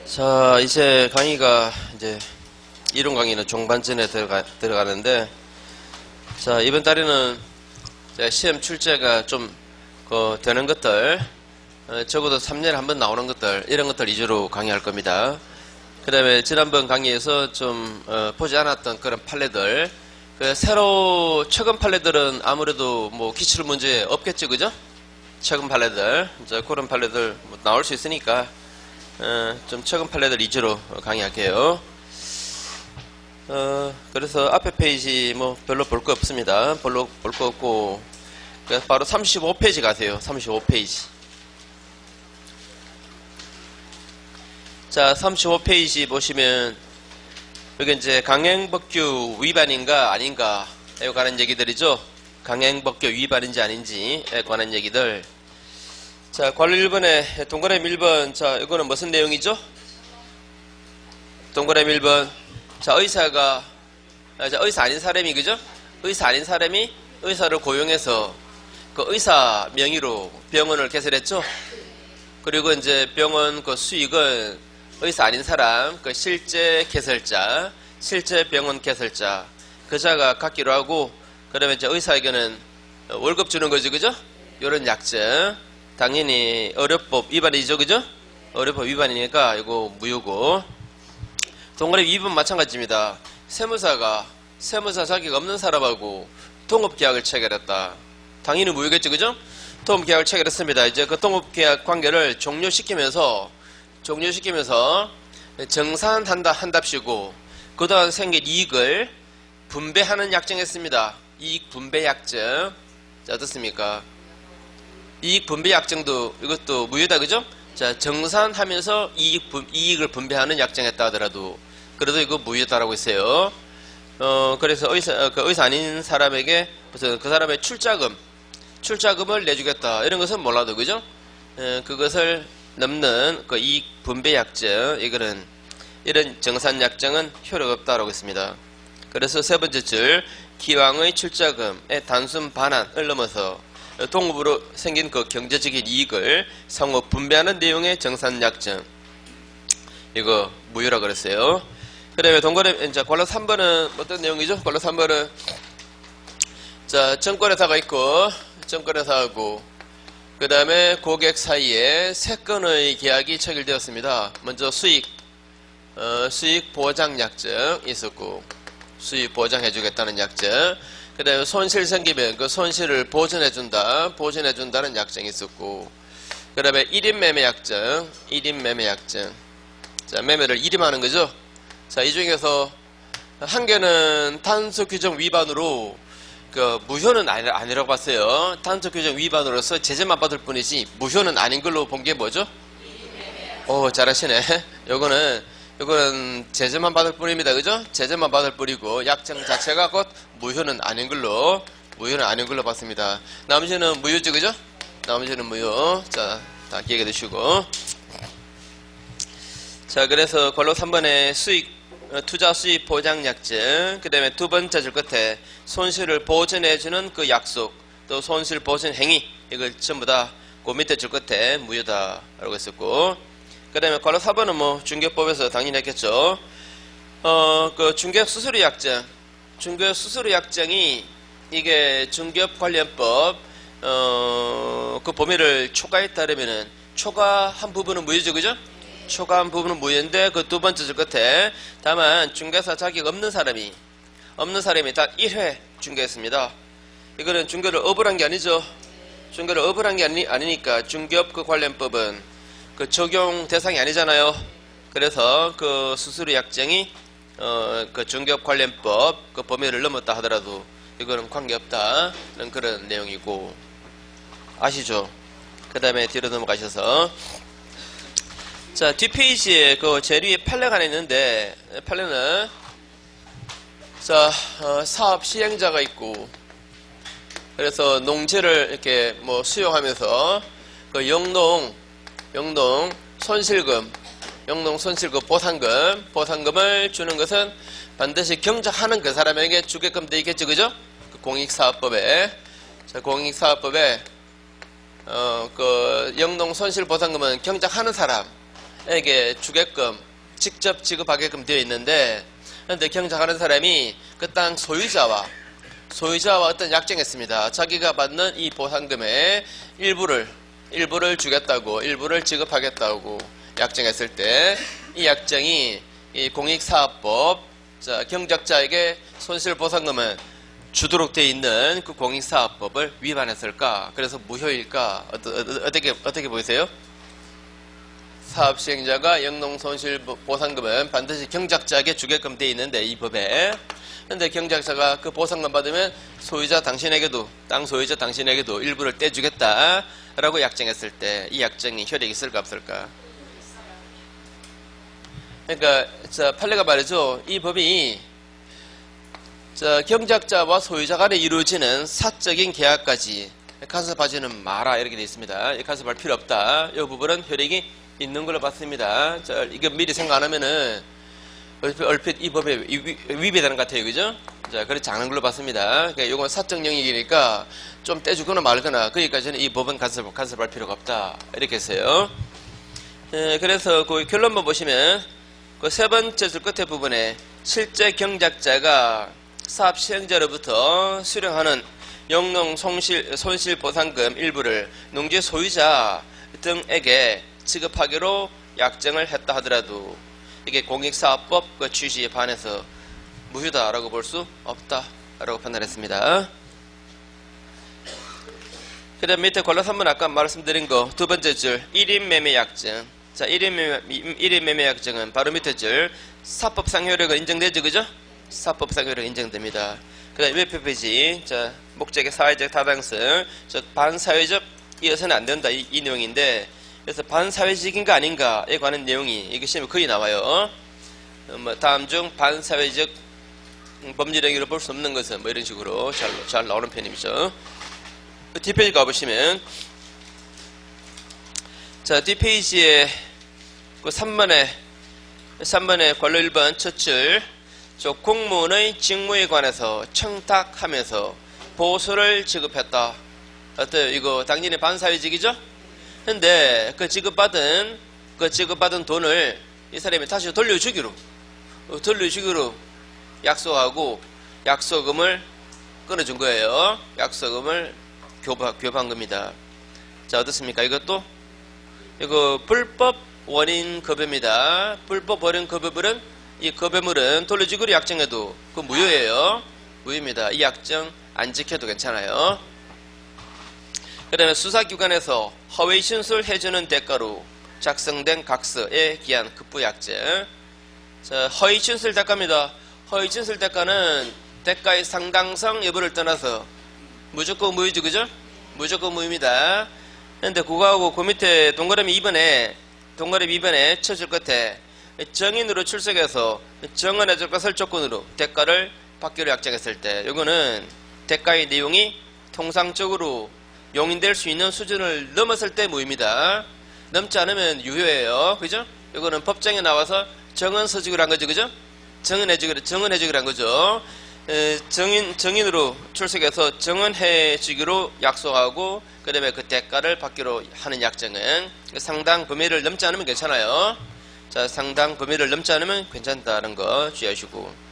자, 이제 강의가 이제 이론 강의는 종반전에 들어가는데, 자, 이번 달에는 시험 출제가 좀 되는 것들, 적어도 3년에 한 번 나오는 것들, 이런 것들 위주로 강의할 겁니다. 그 다음에 지난번 강의에서 좀 보지 않았던 그런 판례들, 새로 최근 판례들은 아무래도 뭐 기출 문제 없겠죠, 그죠? 최근 판례들, 이제 그런 판례들 나올 수 있으니까 좀 최근 판례들 위주로 강의할게요. 그래서 앞에 페이지 뭐 별로 볼 거 없습니다. 별로 볼 거 없고, 그래서 바로 35페이지 가세요. 35페이지. 자, 35페이지 보시면 여기 이제 강행법규 위반인가 아닌가에 관한 얘기들이죠. 강행법규 위반인지 아닌지에 관한 얘기들. 자, 관료 1번에 동그라미 1번. 자, 이거는 무슨 내용이죠? 동그라미 1번. 자, 의사 아닌 사람이, 그죠? 의사 아닌 사람이 의사를 고용해서 그 의사 명의로 병원을 개설했죠? 그리고 이제 병원 그 수익은 의사 아닌 사람, 그 실제 개설자, 실제 병원 개설자, 그 자가 갖기로 하고, 그 다음에 이제 의사에게는 월급 주는 거죠, 그죠? 요런 약정. 당연히 의료법 위반이죠, 그죠? 의료법 위반이니까 이거 무효고. 동그라미 2번 마찬가지입니다. 세무사 자격 없는 사람하고 동업계약을 체결했다. 당연히 무효겠죠, 그죠? 동업계약을 체결했습니다. 이제 그 동업계약 관계를 종료시키면서 정산한답시고 그동안 생긴 이익을 분배하는 약정했습니다. 이익 분배 약정. 자, 어떻습니까? 이익 분배 약정도 이것도 무효다, 그죠? 자, 정산하면서 이익을 분배하는 약정했다 하더라도 그래도 이거 무효다라고 했어요. 그래서 의사 아닌 사람에게 무슨 그 사람의 출자금을 내주겠다 이런 것은 몰라도, 그죠? 그것을 넘는 그 이익 분배 약정, 이런 정산 약정은 효력 없다라고 했습니다. 그래서 세 번째 줄, 기왕의 출자금의 단순 반환을 넘어서 동업으로 생긴 그 경제적인 이익을 상호 분배하는 내용의 정산 약정, 이거 무효라 그랬어요. 그 다음에 동그라미, 자, 관로 3번은 어떤 내용이죠? 관로 3번은, 자, 증권회사가 있고, 증권회사하고, 그 다음에 고객 사이에 세 건의 계약이 체결되었습니다. 먼저 수익 보장 약정 있었고, 수익 보장해주겠다는 약정. 그 다음에 손실 생기면 그 손실을 보전해준다는 약정이 있었고, 그 다음에 1인 매매 약정. 자, 매매를 1임하는 거죠. 자, 이 중에서 한 개는 단속 규정 위반으로 무효는 아니라고 봤어요. 단속 규정 위반으로서 제재만 받을 뿐이지 무효는 아닌 걸로 본 게 뭐죠? 오, 잘하시네. 요거는 제재만 받을 뿐입니다, 그죠? 제재만 받을 뿐이고 약정 자체가 곧 무효는 아닌 걸로 봤습니다. 나머지는 무효죠, 그죠? 나머지는 무효. 자, 다 기억해 두시고. 자, 그래서 관로 3번에 투자 수익 보장 약정, 그 다음에 두 번째 줄 끝에 손실을 보전해주는 그 약속, 또 손실 보전 행위, 이걸 전부 다 그 밑에 줄 끝에 무효다라고 했었고, 그 다음에 관로 4번은 뭐 중개법에서 당연히 했겠죠. 그 중개업 수수료 약정이 이게 중개업관련법 그 범위를 초과에 따르면은 초과한 부분은 무효죠, 그죠? 초과한 부분은 무효인데 그 두 번째 줄 끝에 다만 중개사 자격 없는 사람이 단 1회 중개했습니다. 이거는 중개를 업을 한 게 아니죠. 중개를 업을 한 게 아니니까 중개업 그 관련법은 그 적용 대상이 아니잖아요. 그래서 그 수수료 약정이 그 중개업 관련법 그 범위를 넘었다 하더라도 이거는 관계없다는 그런 내용이고, 아시죠? 그 다음에 뒤로 넘어가셔서, 자, 뒷페이지에 그 제일 위에 판례가 하나 있는데, 판례는, 자, 사업 시행자가 있고, 그래서 농지를 이렇게 뭐 수용하면서 그 영농 손실금 보상금을 주는 것은 반드시 경작하는 그 사람에게 주게끔 되어 있겠죠, 그죠? 그 공익사업법에, 자, 그 영농 손실 보상금은 경작하는 사람, 경작자에게 주게끔 직접 지급하게끔 되어 있는데, 그런데 경작하는 사람이 그 땅 소유자와 어떤 약정했습니다. 자기가 받는 이 보상금의 일부를 주겠다고, 일부를 지급하겠다고 약정했을 때, 이 약정이 이 공익사업법, 경작자에게 손실보상금은 주도록 되어 있는 그 공익사업법을 위반했을까? 그래서 무효일까? 어떻게 보이세요? 사업시행자가 영농손실보상금은 반드시 경작자에게 주게끔 되어 있는데, 이 법에. 근데 경작자가 그 보상금 받으면 소유자 당신에게도, 땅 소유자 당신에게도 일부를 떼주겠다 라고 약정했을 때, 이 약정이 효력이 있을까 없을까? 그러니까 판례가 말이죠. 이 법이 경작자와 소유자 간에 이루어지는 사적인 계약까지 간섭하지는 마라 이렇게 되어 있습니다. 간섭할 필요 없다. 이 부분은 효력이 있는 걸로 봤습니다. 이거 미리 생각 안 하면은 얼핏 이 법에 위배되는 것 같아요. 그죠? 그렇지 않은 걸로 봤습니다. 그러니까 이건 사적 영역이니까 좀 떼주거나 말거나 거기까지는 이 법은 간섭할 필요가 없다. 이렇게 했어요. 그래서 그 결론만 보시면 그 세 번째 줄 끝에 부분에 실제 경작자가 사업 시행자로부터 수령하는 영농 손실보상금 일부를 농지 소유자 등에게 지급하기로 약정을 했다 하더라도 이게 공익사업법 그 취지에 반해서 무효다라고 볼 수 없다라고 판단했습니다. 그 다음 밑에 권라 3번 아까 말씀드린 거 두 번째 줄 1인 매매 약정. 1인 매매 약정은 바로 밑에 줄 사법상 효력은 인정되죠, 그죠? 사법상 효력 인정됩니다. 그 다음 옆에 페이지 목적의 사회적 타당성, 반사회적 이어서는 안 된다 이 내용인데, 그래서 반사회적인가 아닌가에 관한 내용이 이게 시험에 거의 나와요. 다음 중 반사회적 법률 행위로 볼 수 없는 것은 이런 식으로 잘 나오는 편이죠. 뒷페이지 가보시면 뒷페이지에 그 3번에 관로 1번 첫 줄 공무원의 직무에 관해서 청탁하면서 보수를 지급했다. 어때요? 이거 당연히 반사회적이죠? 근데 그 지급받은 돈을 이 사람이 다시 돌려주기로 약속하고 약속금을 끊어준 거예요. 약속금을 교부한 겁니다. 어떻습니까? 이것도 이거 불법 원인 급여입니다. 불법 원인 급여물은 이 급여물은 돌려주기로 약정해도 그 무효예요. 무효입니다. 이 약정 안 지켜도 괜찮아요. 그 다음에 수사기관에서 허위 진술해주는 대가로 작성된 각서에 기한 급부약정. 허위 진술 대가입니다. 허위 진술 대가는 대가의 상당성 여부를 떠나서 무조건 무효죠, 그죠? 무조건 무효입니다. 근데 그거하고 그 밑에 동그라미 2번에 쳐줄 끝에 정인으로 출석해서 정언해줄 것을 조건으로 대가를 받기로 약정했을 때, 이거는 대가의 내용이 통상적으로 용인될 수 있는 수준을 넘었을 때 무효입니다. 넘지 않으면 유효예요. 그죠? 이거는 법정에 나와서 정언서주기로 한 거죠. 그죠? 정언해주기로 한 거죠. 정인으로 출석해서 정언해주기로 약속하고, 그 다음에 그 대가를 받기로 하는 약정은 상당 범위를 넘지 않으면 괜찮아요. 상당 범위를 넘지 않으면 괜찮다는 거 주의하시고.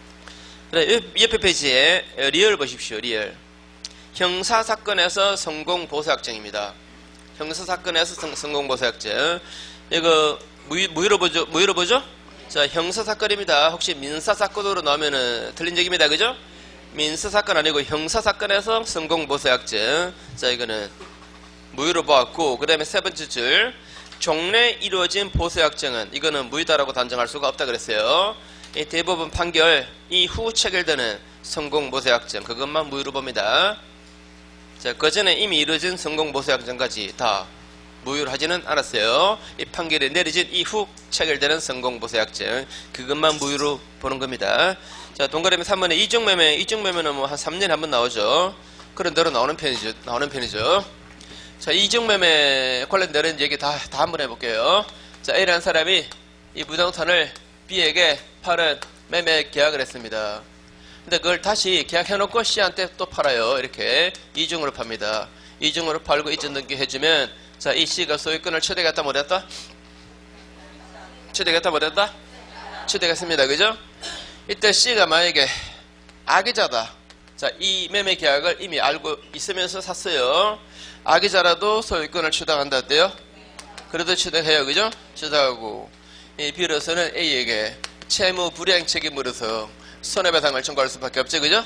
그래, 옆에 페이지에 리얼 보십시오. 리얼. 형사사건에서 성공보수약정입니다. 형사사건에서 성공보수약정. 이거 무효로 보죠? 형사사건입니다. 혹시 민사사건으로 나오면은 틀린 적입니다. 그죠? 민사사건 아니고 형사사건에서 성공보수약정. 이거는 무효로 보았고, 그 다음에 세 번째 줄 종래 이루어진 보수약정은 이거는 무효다라고 단정할 수가 없다 그랬어요. 이 대법원 판결 이후 체결되는 성공보수약정, 그것만 무효로 봅니다. 그 전에 이미 이루어진 성공보수약정까지 다 무효로 하지는 않았어요. 이 판결이 내려진 이후 체결되는 성공보수약정, 그것만 무효로 보는 겁니다. 동그라미 3번에 이중매매는 뭐 한 3년에 한 번 나오죠. 그런 대로 나오는 편이죠. 이중매매 관련되는 얘기 다 한번 해볼게요. A라는 사람이 이 부동산을 B에게 파는 매매 계약을 했습니다. 근데 그걸 다시 계약해놓고 C한테 또 팔아요. 이렇게 이중으로 팝니다. 이중으로 팔고 이전 등기 해주면 이 C가 소유권을 취득했다 못했다? 취득했다 못했다? 취득했습니다. 그죠? 이때 C가 만약에 악의자다. 자, 이 매매 계약을 이미 알고 있으면서 샀어요. 악의자라도 소유권을 취득한다 어때요? 그래도 취득해요. 그죠? 취득하고 이 B로서는 A에게 채무 불이행 책임으로서 손해배상을 청구할 수밖에 없죠. 그죠?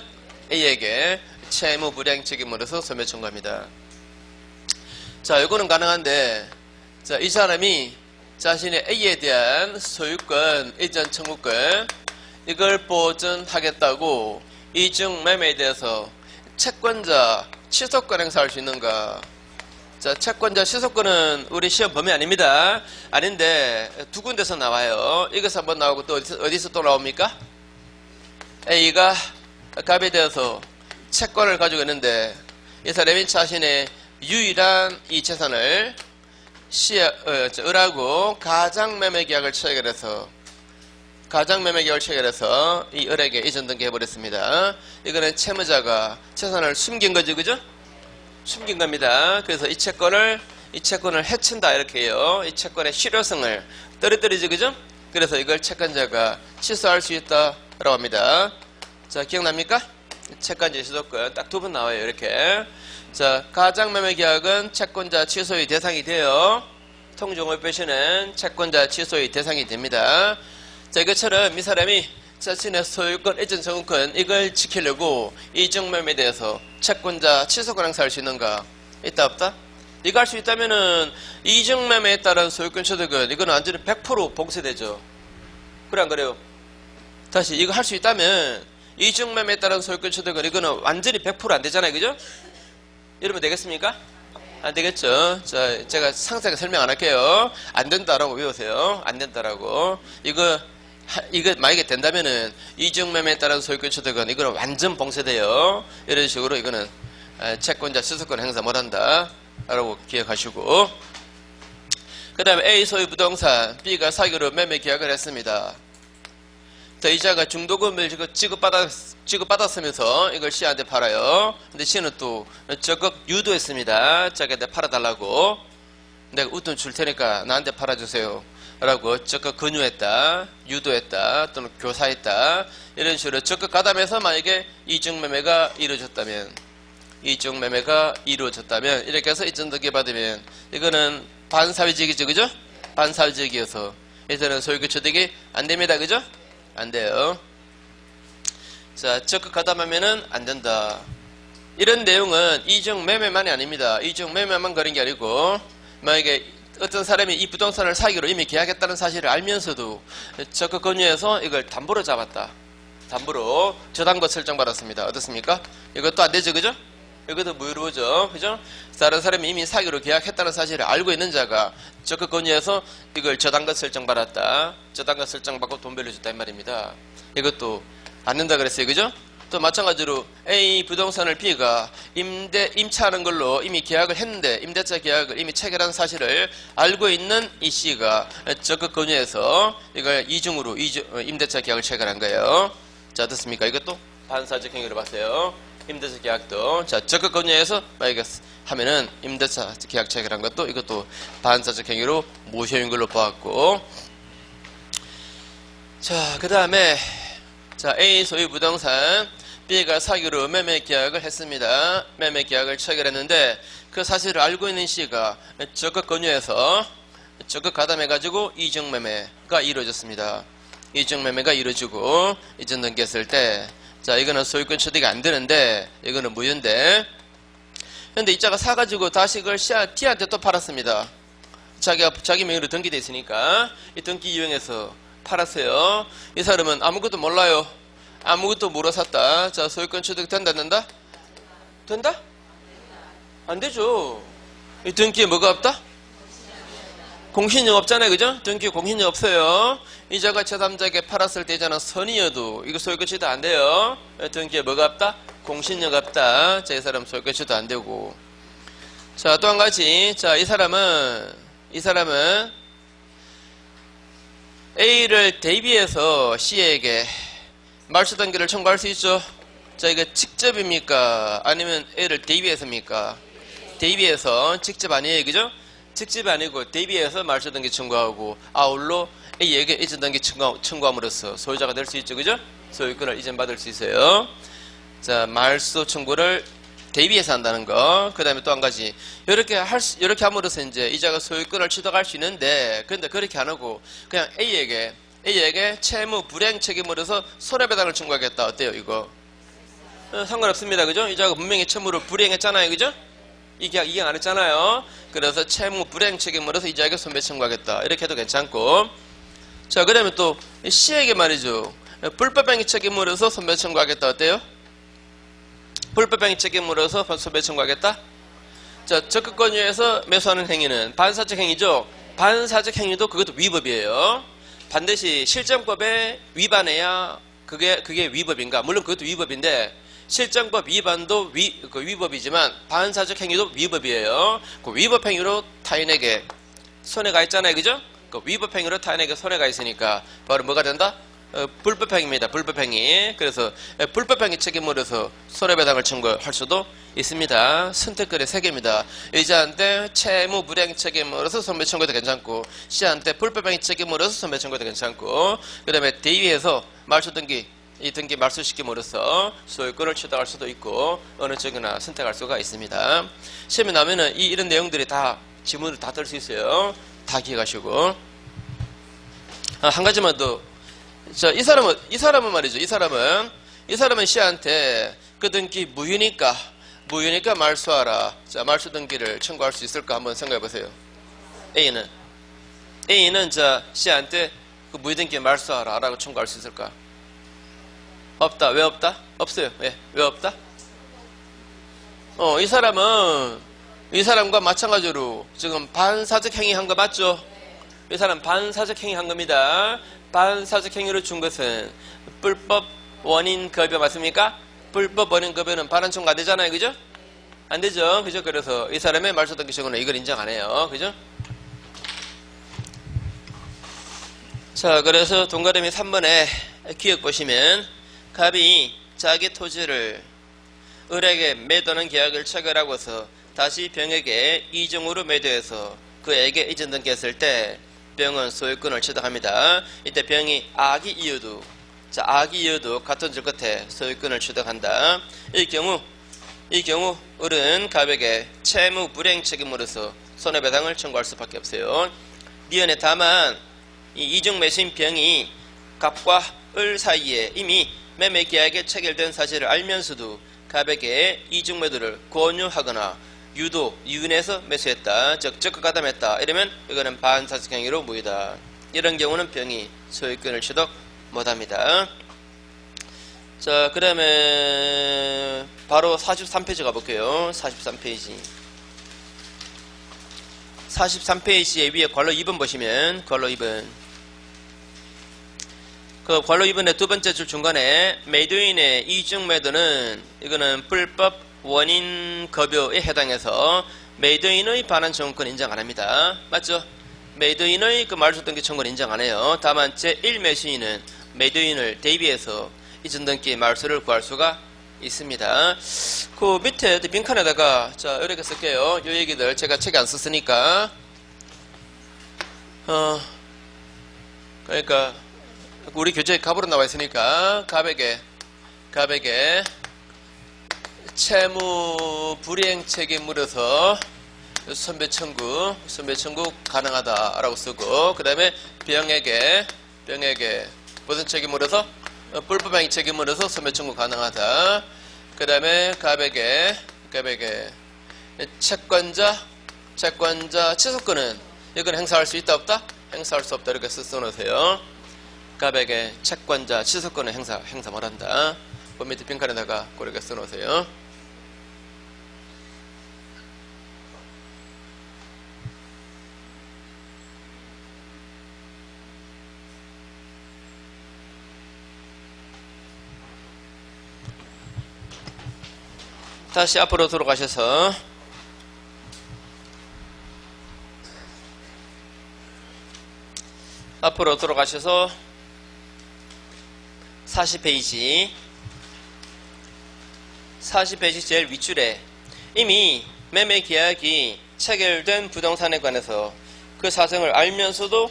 A에게 채무 불이행 책임으로서 손해 청구합니다. 자, 이거는 가능한데, 자, 이 사람이 자신의 A에 대한 소유권, 이전 청구권, 이걸 보존하겠다고 이중 매매에 대해서 채권자 취소권 행사할 수 있는가? 자, 채권자 취소권은 우리 시험 범위 아닙니다. 아닌데, 두 군데서 나와요. 이것이 한번 나오고 또 어디서 또 나옵니까? A가 갑에 대해서 채권을 가지고 있는데, 이 사람이 자신의 유일한 이 재산을 을하고 가장매매 계약을 체결해서 이 을에게 이전 등기해버렸습니다. 이거는 채무자가 재산을 숨긴 거죠. 그죠? 숨긴 겁니다. 그래서 이 채권을 해친다 이렇게 해요. 이 채권의 실효성을 떨어뜨리죠. 그죠? 그래서 이걸 채권자가 취소할 수 있다라고 합니다. 자, 기억납니까? 채권자 취소권 딱 두 번 나와요. 이렇게. 자, 가장매매 계약은 채권자 취소의 대상이 돼요. 통정의 표시는 채권자 취소의 대상이 됩니다. 자, 이것처럼 이 사람이 자신의 소유권, 이전 청구권 이걸 지키려고 이중매매에 대해서 채권자 취소권 행사할 수 있는가? 있다 없다? 이거 할 수 있다면은 이중매매에 따른 소유권 취득은 이거는 완전히 100% 봉쇄되죠. 그래 안 그래요? 다시 이거 할 수 있다면 이중매매에 따른 소유권 취득은 이거는 완전히 100% 안 되잖아요. 그죠? 이러면 되겠습니까? 안 되겠죠. 자, 제가 상세하게 설명 안 할게요. 안 된다라고 외우세요. 안 된다라고. 이거 만약에 된다면은 이중매매에 따른 소유권 취득은 이거는 완전 봉쇄돼요. 이런 식으로 이거는 채권자 취소권 행사 못한다 라고 기억하시고, 그 다음에 A 소유 부동산 B가 사기로 매매 계약을 했습니다. 이자가 중도금을 지급받았으면서 이걸 C한테 팔아요. 근데 C는 또 적극 유도했습니다. 자기한테 팔아달라고. 내가 웃돈 줄 테니까 나한테 팔아주세요 라고 적극 권유했다, 유도했다, 또는 교사했다, 이런 식으로 적극 가담해서 만약에 이중매매가 이루어졌다면 이렇게 해서 이전 등기 받으면 이거는 반사회적이죠. 그죠? 반사회적이어서 이제는 소유권 취득이 안 됩니다. 그죠? 안 돼요. 자, 적극 가담하면은 안 된다. 이런 내용은 이중매매만이 아닙니다. 이중매매만 그런 게 아니고, 만약에 어떤 사람이 이 부동산을 사기로 이미 계약했다는 사실을 알면서도 적극 권유해서 이걸 담보로 잡았다. 담보로 저당권 설정받았습니다. 어떻습니까? 이것도 안 되죠. 그죠? 이것도 무효죠. 그죠? 다른 사람이 이미 사기로 계약했다는 사실을 알고 있는 자가 적극 권유해서 이걸 저당권 설정받았다. 저당권 설정받고 돈 빌려줬다 이 말입니다. 이것도 안 된다 그랬어요. 그죠? 또 마찬가지로 A 부동산을 B가 임차하는 걸로 이미 계약을 했는데, 임대차 계약을 이미 체결한 사실을 알고 있는 이 C가 적극 권유해서 이걸 이중으로 임대차 계약을 체결한 거예요. 자, 어떻습니까? 이것도 반사적 행위로 봤어요. 임대차 계약도 자, 적극 권유해서 만약에 하면은 임대차 계약 체결한 것도 이것도 반사적 행위로 무효인 걸로 보았고, 자, 그 다음에 자, A 소유 부동산 B가 사기로 매매 계약을 했습니다. 매매 계약을 체결했는데 그 사실을 알고 있는 C가 적극 권유해서 적극 가담해가지고 이중매매가 이루어졌습니다. 이중매매가 이루어지고 이전 등기했을 때, 자, 이거는 소유권 취득이 안 되는데 이거는 무효인데, 근데 이자가 사가지고 다시 그걸 D한테 또 팔았습니다. 자기 명의로 등기돼 있으니까 이 등기 이용해서 팔았어요. 이 사람은 아무것도 몰라요. 아무것도 모르고 샀다. 자, 소유권 취득 된다, 안 된다? 된다? 안 되죠. 이 등기에 뭐가 없다? 공신력 없잖아요. 그죠? 등기에 공신력 없어요. 이자가 제3자에게 팔았을 때 이자는 선이어도 이거 소유권 취득 안 돼요. 등기에 뭐가 없다? 공신력 없다. 자, 이 사람 소유권 취득 안 되고. 자, 또 한 가지. 자, 이 사람은 A를 대비해서 C에게 말소 등기를 청구할 수 있죠. 자, 이거 직접입니까? 아니면 A를 대비해서입니까? 대비해서, 직접 아니에요. 그죠? 직접 아니고 대비해서 말소등기 청구하고 아울러 A에게 이전등기 청구함으로써 소유자가 될 수 있죠. 그죠? 소유권을 이전받을 수 있어요. 자, 말소 청구를 대비해서 한다는 거. 그 다음에 또 한 가지. 이렇게 함으로써 이제 이자가 소유권을 취득할 수 있는데, 그런데 그렇게 안 하고 그냥 A에게 채무 불이행 책임으로서 손해배상을 청구하겠다. 어때요, 이거? 상관없습니다. 그죠? 이자가 분명히 채무를 불이행했잖아요. 그죠? 이 계약 이행 안 했잖아요. 그래서 채무 불이행 책임으로서 이자에게 손배 청구하겠다. 이렇게 해도 괜찮고. 자, 그 다음에 또 C에게 말이죠. 불법행위 책임으로서 손배 청구하겠다. 어때요? 불법행위 책임으로서 손배 청구하겠다. 자, 적극 권유해서 매수하는 행위는 반사적 행위죠. 반사적 행위도 그것도 위법이에요. 반드시 실정법에 위반해야 그게 위법인가? 물론 그것도 위법인데 실정법 위반도 위법이지만 반사적 행위도 위법이에요. 그 위법 행위로 타인에게 손해가 있잖아요. 그죠? 그 위법 행위로 타인에게 손해가 있으니까 바로 뭐가 된다? 불법행위입니다. 불법행위. 그래서 불법행위 책임으로서 손해배상을 청구할 수도 있습니다. 선택권의 3개입니다. 이자한테 채무 불이행 책임으로서 손배 청구해도 괜찮고, C한테 불법행위 책임으로서 손배 청구해도 괜찮고, 그 다음에 대위에서 말소등기 이 등기 말소시킴으로써 소유권을 취득할 수도 있고 어느 쪽이나 선택할 수가 있습니다. 시험에 나면은 이런 내용들이 다 지문을 다 뜰 수 있어요. 다 기억하시고. 한 가지만 더. 자, 이 사람은 말이죠. 이 사람은 C한테 그 등기 무효니까 말소하라. 자, 말소 등기를 청구할 수 있을까 한번 생각해 보세요. A는 자 C한테 그 무효 등기 말소하라라고 청구할 수 있을까? 없다. 왜 없다? 없어요. 왜 없다? 이 사람과 마찬가지로 지금 반사적 행위 한 거 맞죠? 이 사람 반사적 행위 한 겁니다. 반사적 행위를 준 것은 불법 원인 급여 맞습니까? 불법 원인 급여는 반환 청구 안 되잖아요. 그죠? 안 되죠. 그죠? 그래서 이 사람의 말소 등기 청구는 이걸 인정 안 해요. 그죠? 자, 그래서 동그라미 3번에 기억 보시면 갑이 자기 토지를 을에게 매도하는 계약을 체결하고서 다시 병에게 이중으로 매도해서 그에게 이전 등기했을 때 병은 소유권을 취득합니다. 이때 병이 악의 이유도 같은 줄 끝에 소유권을 취득한다. 이 경우 을은 갑에게 채무 불이행 책임으로서 손해배상을 청구할 수밖에 없어요. 미연에 다만 이 이중 매수인 병이 갑과 을 사이에 이미 매매 계약에 체결된 사실을 알면서도 갑에게 이중 매도를 권유하거나 유인해서 매수했다. 즉 적극 가담했다. 이러면 이거는 반사적 행위로 무효다. 이런 경우는 병이 소유권을 취득 못합니다. 자, 그 다음에 바로 43페이지 가볼게요. 43페이지에 위에 괄호 2번 보시면 괄호 2번 그 괄호 2번의 두 번째 줄 중간에 매도인의 이중 매도는 이거는 불법 원인 급여에 해당해서 매도인의 반환 청구권 인정 안 합니다. 맞죠? 매도인의 그 말소 등기 청구는 인정 안 해요. 다만 제1 매수인은 매도인을 대비해서 이전 등기 말소를 구할 수가 있습니다. 그 밑에 빈칸에다가 자 이렇게 쓸게요. 이 얘기들 제가 책에 안 썼으니까 그러니까 우리 교재에 갑으로 나와 있으니까 갑에게 채무 불이행 책임으로서 손배 청구 가능하다라고 쓰고 그 다음에 병에게 무슨 책임으로서 불법행위 책임으로서 손배 청구 가능하다. 그 다음에 갑에게 채권자 취소권은 이건 행사할 수 있다 없다? 행사할 수 없다. 이렇게 써놓으세요. 갑에게 채권자 취소권을 행사 못한다. 그 밑에 빈칸에다가 그렇게 써놓으세요. 다시 앞으로 돌아가셔서 40페이지 제일 윗줄에 이미 매매 계약이 체결된 부동산에 관해서 그 사정을 알면서도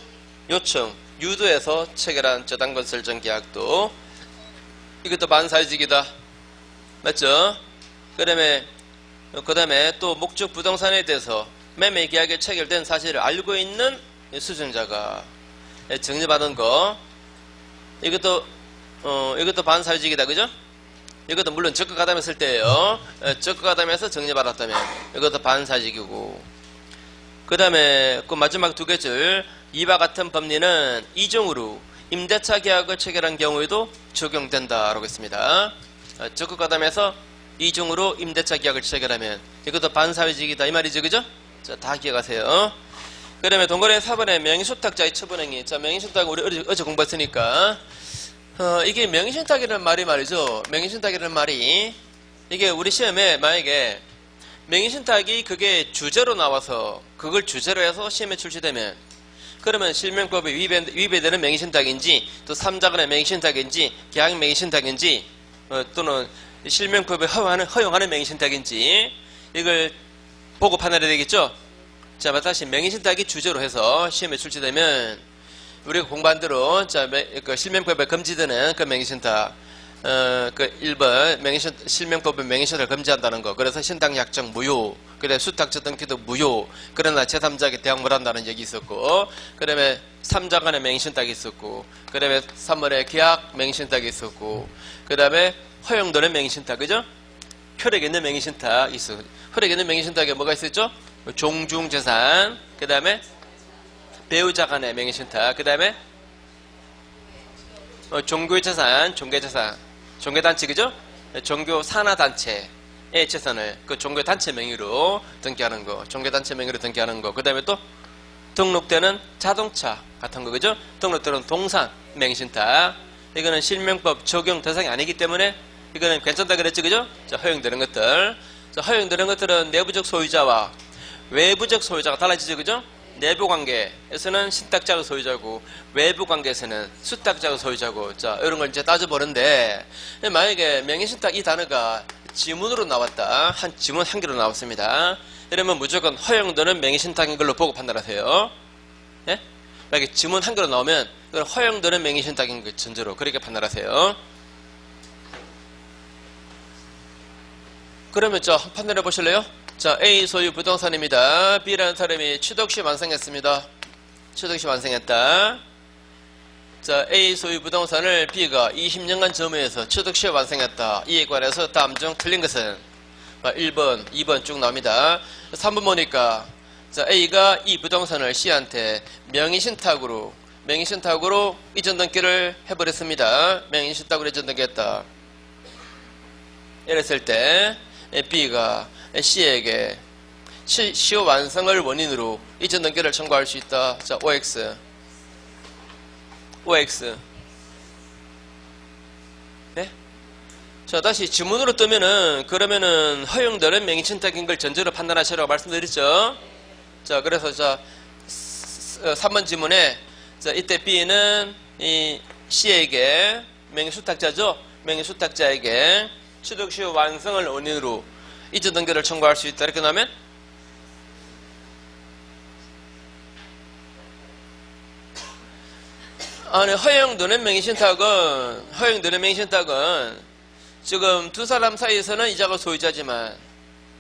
요청, 유도해서 체결한 저당건설전 계약도 이것도 반사회직이다. 맞죠? 그 다음에 또 목적 부동산에 대해서 매매 계약에 체결된 사실을 알고 있는 수증자가 정리받은 거 이것도 반사회직이다. 그죠? 이것도 물론 적극가담 했을 때예요. 적극가담해서 정리받았다면 이것도 반사회직이고, 그 다음에 그 마지막 두 개줄 이와 같은 법리는 이중으로 임대차 계약을 체결한 경우에도 적용된다라고 했습니다. 적극가담해서 이중으로 임대차 계약을 체결하면 이것도 반사회직이다 이 말이죠. 그죠? 자, 다 기억하세요. 그 다음에 동거래 4번에 명의신탁자의 처분행위. 자, 명의신탁 우리 어제 공부했으니까 이게 명의신탁이라는 말이 말이죠. 명의신탁이라는 말이 이게 우리 시험에 만약에 명의신탁이 그게 주제로 나와서 그걸 주제로 해서 시험에 출시되면 그러면 실명법에 위배되는 명의신탁인지 또 3자간의 명의신탁인지 계약 명의신탁인지 또는 실명법에 허용하는 명의신탁인지 이걸 보고 판단해야 되겠죠. 자, 다시 명의신탁이 주제로 해서 시험에 출시되면 우리가 공부한 대로 그 실명법에 금지되는 그 명의신탁 그 1번 실명법에 명의신탁을 금지한다는 거. 그래서 신탁약정 무효. 그다음에 수탁자 등기도 무효. 그러나 제3자에게 대항 못한다는 얘기 있었고, 그 다음에 3자 간의 명의신탁이 있었고, 그 다음에 3번에 계약 명의신탁이 있었고, 그 다음에 허용되는 명의신탁, 그죠? 효력 있는 명의신탁 있어. 효력 있는 명의신탁에 뭐가 있었죠? 종중재산, 그 다음에 배우자 간의 명의신탁, 그 다음에 종교재산, 종교단체, 그죠? 종교 산하단체의 재산을 그 종교단체 명의로 등기하는 거, 종교단체 명의로 등기하는 거, 그 다음에 또 등록되는 자동차 같은 거, 그죠? 등록되는 동산 명의신탁, 이거는 실명법 적용 대상이 아니기 때문에 이거는 괜찮다 그랬죠, 그죠? 자, 허용되는 것들. 자, 허용되는 것들은 내부적 소유자와 외부적 소유자가 달라지죠, 그죠? 내부 관계에서는 신탁자가 소유자고 외부 관계에서는 수탁자가 소유자고, 자, 이런 걸 이제 따져보는데, 만약에 명의신탁 이 단어가 지문으로 나왔다. 지문 한 개로 나왔습니다. 이러면 무조건 허용되는 명의신탁인 걸로 보고 판단하세요. 예? 만약에 지문 한 개로 나오면 그건 허용되는 명의신탁인 것 전제로 그렇게 판단하세요. 그러면 자, 판단해 보실래요? 자, A 소유 부동산입니다. B라는 사람이 취득시 완성했습니다. 취득시 완성했다. 자, A 소유 부동산을 B가 20년간 점유해서 취득시 완성했다. 이에 관해서 다음 중 틀린 것은 1번, 2번 쭉 나옵니다. 3번 보니까 자, A가 이 부동산을 C한테 명의신탁으로 이전 등기를 해버렸습니다. 명의신탁으로 이전 등기했다. 이랬을 때 B가 C에게 시효 완성을 원인으로 이전 등기를 청구할 수 있다. 자, OX. 네? 자, 다시 지문으로 뜨면은 그러면은 허용되는 명의신탁인 걸 전제로 판단하시라고 말씀드렸죠. 자, 그래서 자 3번 지문에 자, 이때 B는 이 C에게 명의수탁자죠. 명의수탁자에게 취득시효 완성을 원인으로 이전 등기를 청구할 수 있다. 이렇게 나오면 아니, 허용되는 명의신탁은 지금 두 사람 사이에서는 이자가 소유자지만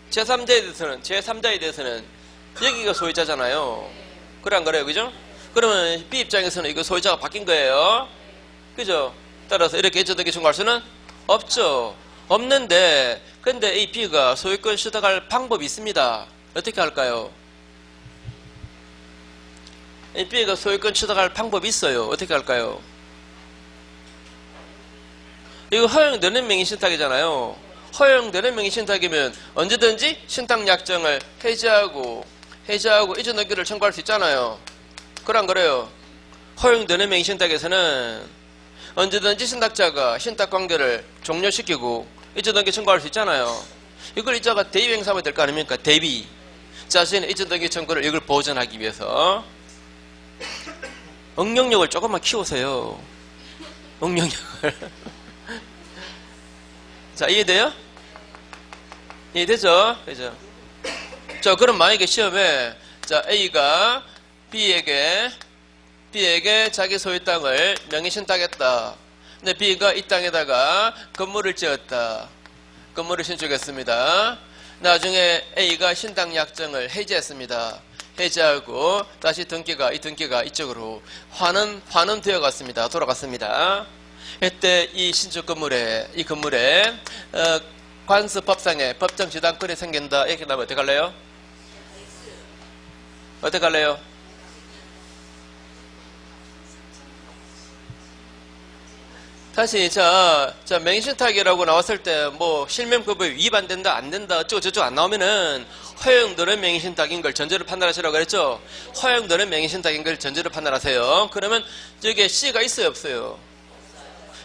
제3자에 대해서는 여기가 소유자잖아요. 그래 안 그래요? 그죠? 그러면 B 입장에서는 이거 소유자가 바뀐 거예요. 그죠? 따라서 이렇게 이전 등기 청구할 수는 없죠. 없는데 근데 이 B가 소유권 취득할 방법이 있습니다. 어떻게 할까요? 이 B가 소유권 취득할 방법이 있어요. 어떻게 할까요? 이거 허용되는 명의신탁이잖아요. 허용되는 명의신탁이면 언제든지 신탁약정을 해지하고 이전 등기를 청구할 수 있잖아요. 그래 안 그래요? 허용되는 명의신탁에서는 언제든지 신탁자가 신탁관계를 종료시키고 이전 등기 청구할 수 있잖아요. 이걸 이자가 대위 행사하면 될 거 아닙니까? 대위. 자신의 이전 등기 청구를 이걸 보전하기 위해서 응용력을 조금만 키우세요. 응용력을. 자, 이해돼요? 이해되죠? 그죠? 자, 그럼 만약에 시험에 자, A가 B에게 자기 소유 땅을 명의신탁했다. 근데 B가 이 땅에다가 건물을 지었다. 건물을 신축했습니다. 나중에 A가 신탁 약정을 해지했습니다. 해지하고 다시 이 등기가 이쪽으로 환원되어 갔습니다. 돌아갔습니다. 이때 이 신축 건물에 관습법상에 법정 지당권이 생긴다. 이렇게 나면 어떻게 할래요? 어떻게 할래요? 다시 자 명의신탁이라고 나왔을 때 뭐 실명법에 위반된다 안 된다 어쩌고저쩌고 안 나오면은 허용되는 명의신탁인 걸 전제로 판단하시라고 그랬죠. 허용되는 명의신탁인 걸 전제로 판단하세요. 그러면 저기 C가 있어요 없어요?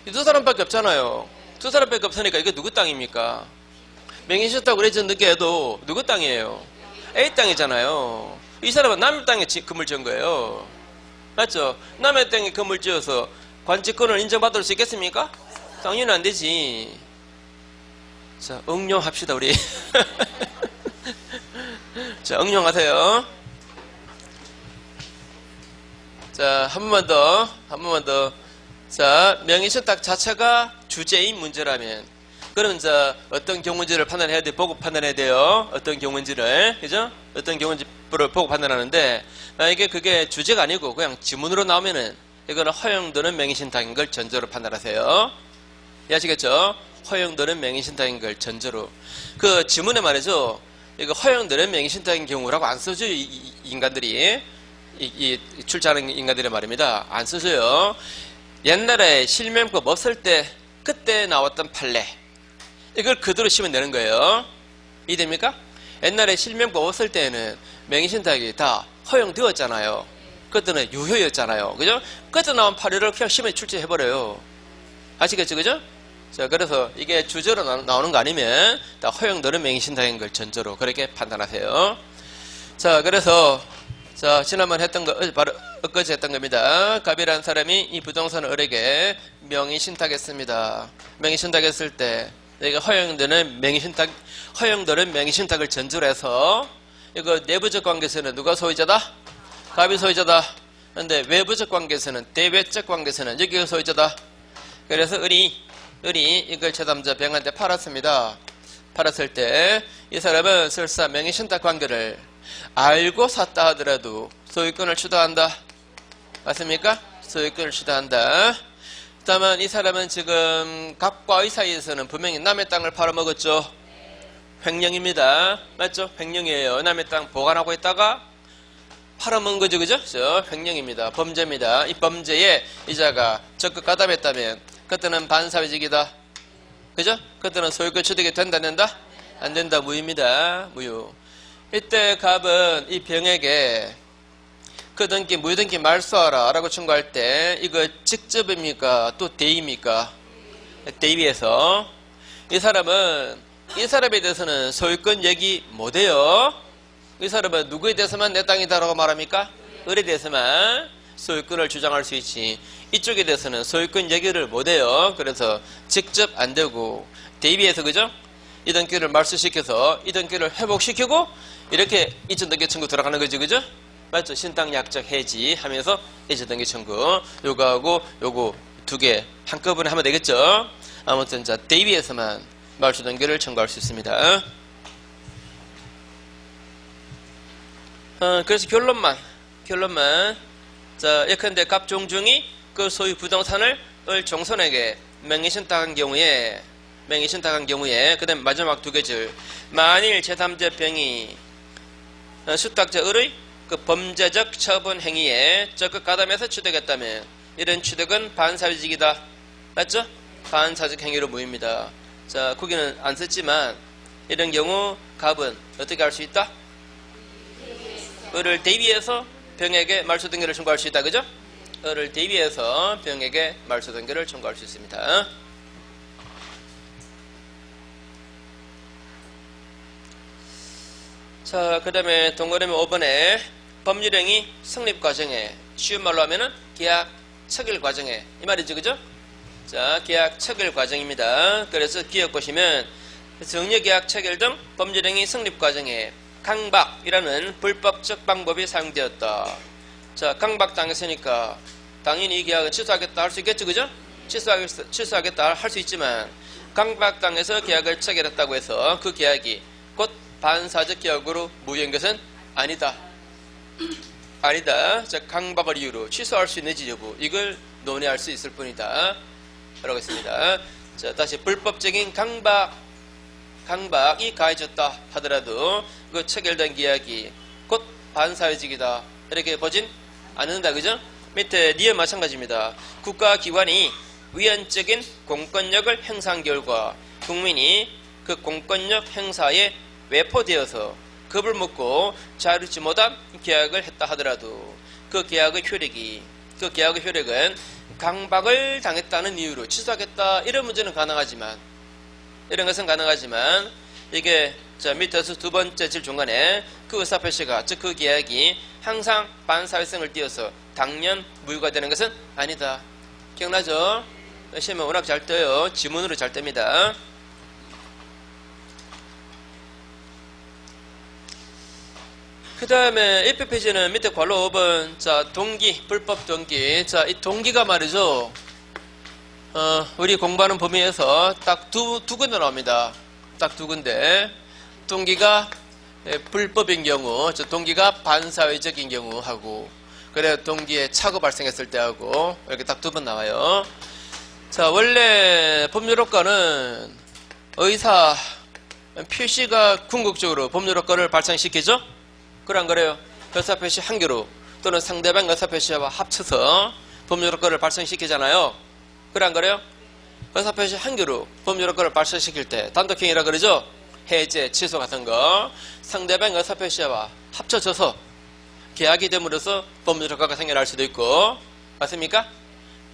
이 두 사람밖에 없잖아요. 두 사람밖에 없으니까 이게 누구 땅입니까? 명의신탁 그래졌는데 해도 누구 땅이에요? A 땅이잖아요. 이 사람은 남의 땅에 건물 지은 거예요. 맞죠? 남의 땅에 건물 지어서 관직권을 인정받을 수 있겠습니까? 당연히 안 되지. 자, 응용합시다, 우리. 자, 응용하세요. 자, 한 번만 더. 자, 명의신탁 자체가 주제인 문제라면, 그러면 자, 어떤 경우인지를 판단해야 돼, 보고 판단해야 돼요. 어떤 경우인지를, 그죠? 어떤 경우인지를 보고 판단하는데, 만약에 그게 주제가 아니고 그냥 지문으로 나오면은, 이거는 허용되는 명의신탁인 걸 전제로 판단하세요. 이해하시겠죠? 허용되는 명의신탁인 걸 전제로. 그 지문에 말이죠. 이거 허용되는 명의신탁인 경우라고 안 써줘요. 이 인간들이. 이 출제하는 인간들의 말입니다. 안 써줘요. 옛날에 실명법 없을 때 그때 나왔던 판례. 이걸 그대로 씌우면 되는 거예요. 이해됩니까? 옛날에 실명법 없을 때에는 명의신탁이 다 허용되었잖아요. 그때는 유효였잖아요. 그죠? 그때 나온 판례를 그냥 시험에 출제해버려요. 아시겠죠? 그죠? 자, 그래서 이게 주제로 나오는 거 아니면 다 허용되는 명의신탁인 걸 전제로 그렇게 판단하세요. 자, 그래서 자, 지난번 했던 거, 바로 엊그제 했던 겁니다. 갑이라는 사람이 이 부동산 을에게 명의신탁했습니다. 명의신탁했을 때 이게 허용되는 명의신탁을 전제로 해서 이거 내부적 관계에서는 누가 소유자다? 갑이 소유자다. 근데 외부적 관계에서는, 대외적 관계에서는 여기가 소유자다. 그래서 을이 이걸 제3자 병한테 팔았습니다. 팔았을 때 이 사람은 설사 명의신탁 관계를 알고 샀다 하더라도 소유권을 주도한다. 맞습니까? 소유권을 주도한다. 다만 이 사람은 지금 갑과 의 사이에서는 분명히 남의 땅을 팔아먹었죠. 횡령입니다. 맞죠? 횡령이에요. 남의 땅 보관하고 있다가 팔아먹은 거죠. 그죠? 횡령입니다. 범죄입니다. 이 범죄에 이자가 적극 가담했다면 그때는 반사회적이다. 그죠? 그때는 소유권 취득이 된다 안 된다? 안 된다. 무효입니다. 무효. 이때 갑은 이 병에게 그 등기 무효등기 말소하라 라고 청구할 때 이거 직접입니까? 또 대입니까? 대입에서 이 사람에 대해서는 소유권 얘기 못해요. 이 사람은 누구에 대해서만 내 땅이다라고 말합니까? 을에 대해서만 소유권을 주장할 수 있지. 이쪽에 대해서는 소유권 얘기를 못해요. 그래서 직접 안 되고 대입에서 그죠? 이 등기를 말소시켜서 이 등기를 회복시키고 이렇게 이전등기 청구 들어가는 거죠. 그죠? 맞죠? 신탁 약정 해지 하면서 이전등기 청구 요거하고 요거 두 개 한꺼번에 하면 되겠죠? 아무튼 자 대입에서만 말소등기를 청구할 수 있습니다. 그래서 결론만 자 예컨대 갑종중이 그 소유 부동산을 을 종손에게 명의신탁한 경우에 그 다음 마지막 두 개줄 만일 제3자 병이 수탁자 을의 그 범죄적 처분 행위에 적극 가담해서 취득했다면 이런 취득은 반사회적이다. 맞죠? 반사적 행위로 무효입니다. 자 거기는 안 썼지만 이런 경우 갑은 어떻게 할 수 있다? 을을 대비해서 병에게 말소등기를 청구할 수 있다. 그죠? 을을 대비해서 병에게 말소등기를 청구할 수 있습니다. 자, 그 다음에 동그라미 5번에 법률행위 성립 과정에 쉬운 말로 하면은 계약 체결 과정에 이 말이죠. 그죠? 자, 계약 체결 과정입니다. 그래서 기억 보시면 정려계약 체결 등 법률행위 성립 과정에 강박이라는 불법적 방법이 사용되었다. 자, 강박당했으니까 당연히 이 계약은 취소하겠다 할 수 있겠죠, 그죠? 취소하겠다 할 수 있지만 강박당해서 계약을 체결했다고 해서 그 계약이 곧 반사적 계약으로 무효인 것은 아니다. 아니다. 자, 강박을 이유로 취소할 수 있는지 여부 이걸 논의할 수 있을 뿐이다 라고 했습니다. 자, 다시 불법적인 강박이 가해졌다 하더라도 그 체결된 계약이 곧 반사회적이다 이렇게 보진 않는다, 그죠? 밑에 니은 마찬가지입니다. 국가기관이 위헌적인 공권력을 행사한 결과 국민이 그 공권력 행사에 외포되어서 겁을 먹고 자유롭지 못한 계약을 했다 하더라도 그 계약의 효력은 강박을 당했다는 이유로 취소하겠다 이런 문제는 가능하지만 이런 것은 가능하지만 이게 자 밑에서 두 번째 질 중간에 그 의사표시가 즉 그 계약이 항상 반사회성을 띄어서 당연 무효가 되는 것은 아니다. 기억나죠? 시험에 워낙 잘 떠요. 지문으로 잘 뜹니다. 그 다음에 1표 페이지는 밑에 괄호 5번 자 동기, 불법 동기. 자, 이 동기가 말이죠. 우리 공부하는 범위에서 딱 두 군데 나옵니다. 딱 두 군데. 동기가 불법인 경우, 저 동기가 반사회적인 경우하고, 그래 동기에 착오 발생했을 때하고 이렇게 딱 두 번 나와요. 자, 원래 법률효과는 의사 표시가 궁극적으로 법률효과를 발생시키죠. 그래 안 그래요? 의사표시 한 개로 또는 상대방 의사표시와 합쳐서 법률효과를 발생시키잖아요. 그래 안 그래요? 의사표시 한 개로 법률효과를 발생시킬 때 단독행위라 그러죠. 해제, 취소 같은 거 상대방 의사표시와 합쳐져서 계약이 됨으로써 법률효과가 생겨날 수도 있고 맞습니까?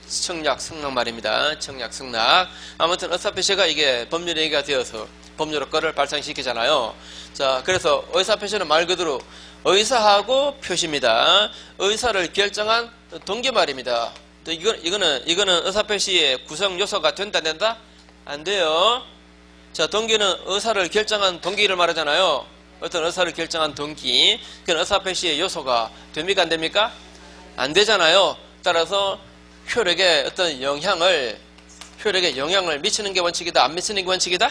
청약, 승낙 말입니다. 청약, 승낙. 아무튼 의사표시가 이게 법률행위가 되어서 법률효과를 발생시키잖아요. 자, 그래서 의사표시는 말 그대로 의사하고 표시입니다. 의사를 결정한 동기 말입니다. 또 이거는 의사표시의 구성 요소가 된다 안 된다? 안 돼요. 자, 동기는 의사를 결정한 동기를 말하잖아요. 어떤 의사를 결정한 동기, 그건 의사표시의 요소가 됩니까 안 됩니까? 안 되잖아요. 따라서 효력에 어떤 영향을 미치는 게 원칙이다, 안 미치는 게 원칙이다?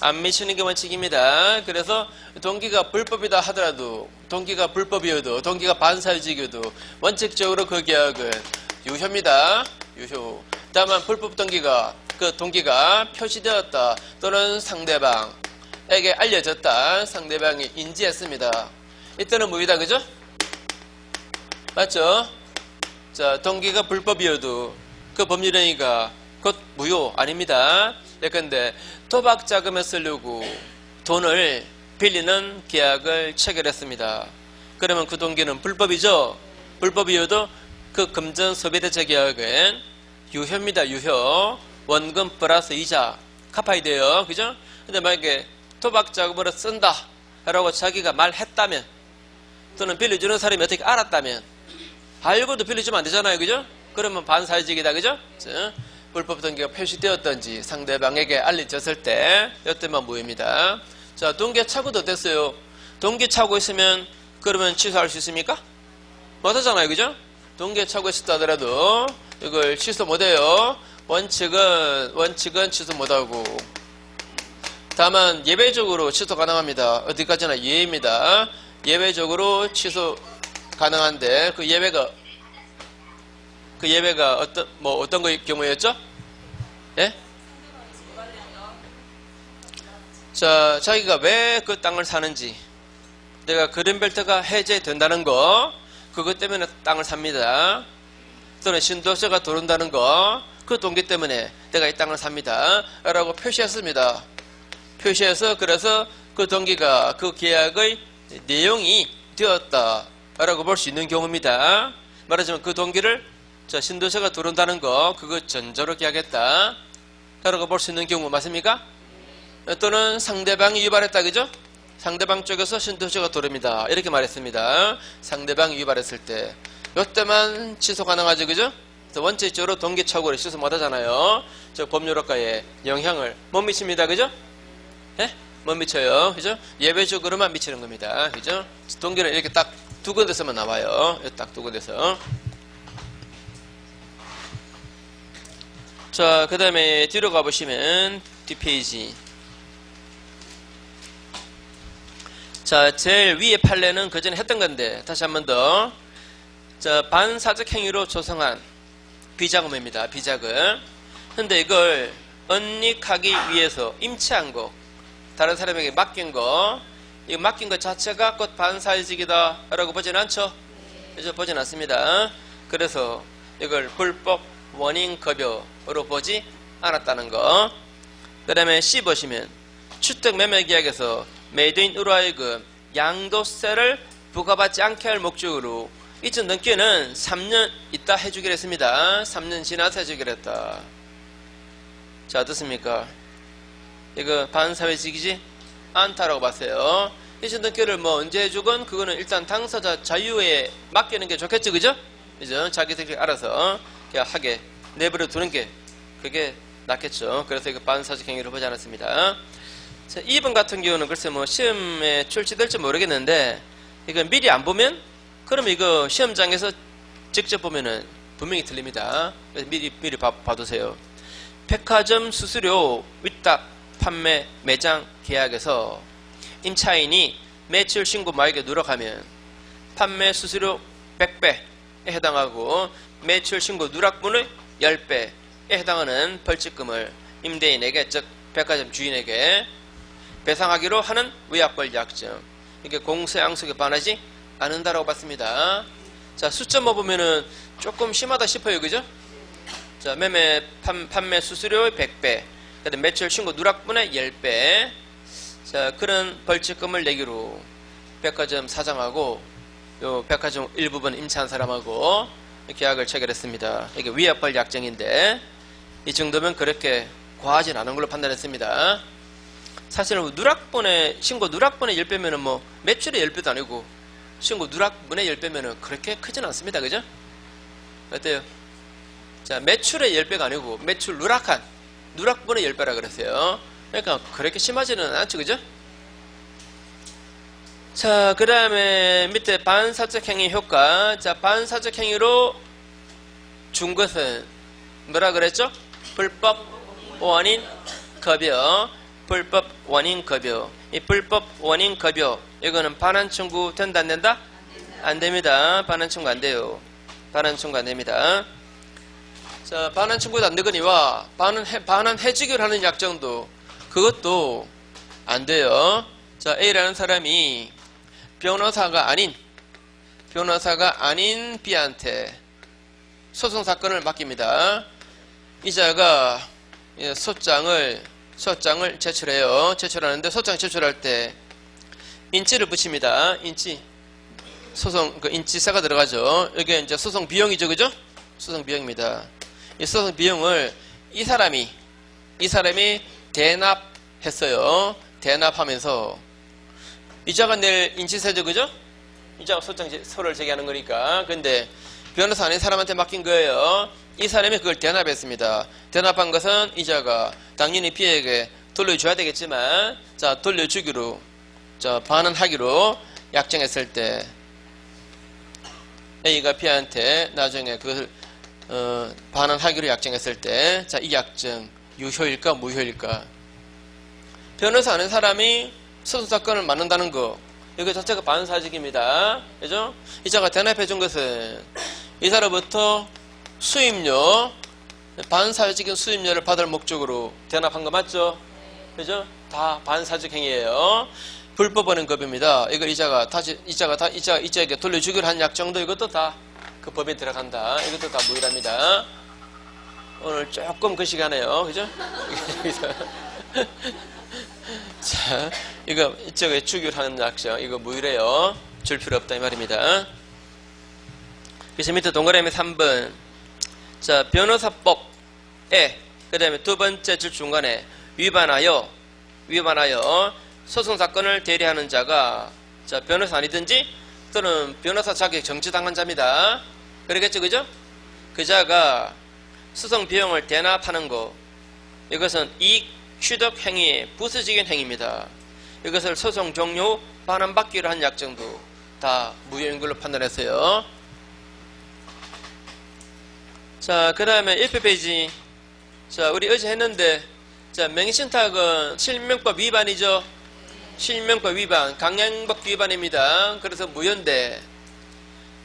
안 미치는 게 원칙입니다. 그래서 동기가 불법이다 하더라도, 동기가 불법이어도, 동기가 반사회적이어도 원칙적으로 그 계약은 유효입니다. 유효. 다만 불법 동기가 그 동기가 표시되었다 또는 상대방에게 알려졌다, 상대방이 인지했습니다. 이때는 무효다, 그죠? 맞죠? 자, 동기가 불법이어도 그 법률행위가 곧 무효 아닙니다. 예컨대 도박 자금을 쓰려고 돈을 빌리는 계약을 체결했습니다. 그러면 그 동기는 불법이죠. 불법이어도 그 금전 소비대체 계약은 유효입니다. 유효. 원금 플러스 이자 갚아야 돼요. 그죠? 근데 만약에 도박 자금으로 쓴다 라고 자기가 말했다면, 또는 빌려주는 사람이 어떻게 알았다면, 알고도 빌려주면 안 되잖아요. 그죠? 그러면 반사회적이다. 그죠? 자, 불법 동기가 표시되었던지 상대방에게 알려졌을 때 이때만 무효입니다. 자, 동기 착오도 됐어요. 동기 착오 있으면 그러면 취소할 수 있습니까? 못하잖아요. 그죠? 동기 착오 있었다 하더라도 이걸 취소 못해요. 원칙은 취소 못하고, 다만 예외적으로 취소 가능합니다. 어디까지나 예외입니다. 예외적으로 취소 가능한데 그 예외가 어떤 경우였죠? 예? 자, 자기가 왜 그 땅을 사는지, 내가 그린벨트가 해제된다는 거, 그것 때문에 땅을 삽니다. 또는 신도시가 들어온다는 거, 그 동기 때문에 내가 이 땅을 삽니다 라고 표시했습니다. 표시해서 그래서 그 동기가 그 계약의 내용이 되었다 라고 볼 수 있는 경우입니다. 말하자면 그 동기를 자, 신도시가 들어온다는 거, 그거 전저로 계약했다 라고 볼 수 있는 경우 맞습니까? 또는 상대방이 유발했다, 그죠? 상대방 쪽에서 신도시가 들어옵니다 이렇게 말했습니다. 상대방이 유발했을 때 이때만 취소 가능하죠, 그죠? 원칙적으로 동기 착오를 취소 못하잖아요. 저 법률효과에 영향을 못 미칩니다, 그죠? 예? 뭐 미쳐요? 그죠? 예외적으로만 미치는 겁니다. 그죠? 동결은 이렇게 딱 두 군데서만 나와요. 딱 두 군데서. 자, 그 다음에 뒤로 가보시면 뒷페이지. 자, 제일 위에 판례는 그 전에 했던 건데 다시 한 번 더. 자, 반사적 행위로 조성한 비자금입니다. 비자금. 근데 이걸 은닉하기 위해서 임차한 거, 다른 사람에게 맡긴 거, 이 맡긴 것 자체가 곧 반사회직이다 라고 보진 않죠? 그죠? 보진 않습니다. 그래서 이걸 불법 원인급여로 보지 않았다는 거. 그 다음에 C 보시면 주택매매계약에서 매도인으로 하여금 양도세를 부과받지 않게 할 목적으로 이점 넘게는 3년 있다 해주기로 했습니다. 3년 지나서 해주기로 했다. 자, 어떻습니까? 이거 반사회직이지 않다라고 봤어요. 이점 넘게를 뭐 언제 해주건 그거는 일단 당사자 자유에 맡기는 게 좋겠죠, 그죠? 그죠? 자기들이 알아서 그냥 하게 내버려 두는 게 그게 낫겠죠. 그래서 이거 반사적 행위를 보지 않았습니다. 자, 2번 같은 경우는 글쎄 뭐 시험에 출제될지 모르겠는데 이건 미리 안 보면 그러면 이거 시험장에서 직접 보면은 분명히 틀립니다. 그래서 미리 봐두세요. 백화점 수수료 위탁 판매 매장 계약에서 임차인이 매출 신고 말게 누락하면 판매 수수료 100배에 해당하고 매출 신고 누락분의 10배에 해당하는 벌칙금을 임대인에게, 즉 백화점 주인에게 배상하기로 하는 위약벌 약정. 이게 공소양속에 반하지 않는다라고 봤습니다. 자, 수점 보면은 조금 심하다 싶어요, 그죠? 자, 판매 수수료의 100배, 그다음 매출 신고 누락분의 10배. 자, 그런 벌칙금을 내기로 백화점 사장하고 요 백화점 일부분 임차한 사람하고 계약을 체결했습니다. 이게 위약벌 약정인데 이 정도면 그렇게 과하진 않은 걸로 판단했습니다. 사실은 신고 누락분의 10배면은 뭐 매출의 10배도 아니고 신고 누락분의 10배면은 그렇게 크진 않습니다. 그죠? 어때요? 자, 매출의 10배가 아니고 매출 누락분의 10배라 그랬어요. 그러니까 그렇게 심하지는 않죠. 그죠? 자, 그 다음에 밑에 반사적 행위 효과. 자, 반사적 행위로 준 것은 뭐라 그랬죠? 불법 원인 급여. 불법 원인 급여. 이 불법 원인 급여 이거는 반환 청구 된다 안 된다? 안 됩니다. 반환 청구 안 돼요. 반환 청구 안 됩니다. 자, 반환 청구도 안 되거니와 반환해 주기로 하는 약정도 그것도 안 돼요. 자, A라는 사람이 변호사가 아닌 B한테 소송 사건을 맡깁니다. 이자가 소장을 제출해요. 제출하는데 소장 제출할 때 인치를 붙입니다. 소송 인치세가 들어가죠. 이게 이제 소송 비용이죠, 그죠? 소송 비용입니다. 이 소송 비용을 이 사람이 대납했어요. 대납하면서 이자가 낼 인치세죠, 그죠? 이자가 소를 제기하는 거니까. 근데 변호사 아닌 사람한테 맡긴 거예요. 이 사람이 그걸 대납했습니다. 대납한 것은 이자가 당연히 B에게 돌려줘야 되겠지만, 자, 돌려주기로, 자, 반환하기로 약정했을 때, A가 B한테 나중에 그걸, 반환하기로 약정했을 때, 자, 이 약정, 유효일까, 무효일까? 변호사 아닌 사람이 소송사건을 맡는다는 거, 이거 자체가 반사직입니다. 그죠? 이자가 대납해준 것은 이사로부터 수임료, 반사직인 수임료를 받을 목적으로 대납한 거 맞죠? 그죠? 다 반사직 행위예요. 불법 원인급여입니다. 이걸 이자에게 돌려주기로 한 약정도 이것도 다 그 법에 들어간다. 이것도 다 무효랍니다. 오늘 조금 그 시간에요. 그죠? 자, 이거 이쪽에 주기로 하는 약정, 이거 무효래요. 줄 필요 없다 이 말입니다. 그래서 밑에 동그라미 3번. 자, 변호사법에 그 다음에 두 번째 줄 중간에 위반하여 소송사건을 대리하는 자가, 자, 변호사 아니든지 또는 변호사 자격 정지당한 자입니다. 그러겠죠, 그죠? 그 자가 소송 비용을 대납하는 거, 이것은 이익 취득 행위의 부수적인 행위입니다. 이것을 소송 종료 후 반환받기로 한 약정도 다 무효인 걸로 판단했어요. 자, 그 다음에 1표 페이지. 자, 우리 어제 했는데, 자, 명의신탁은 실명법 위반이죠. 실명법 위반, 강행법 위반입니다. 그래서 무효인데,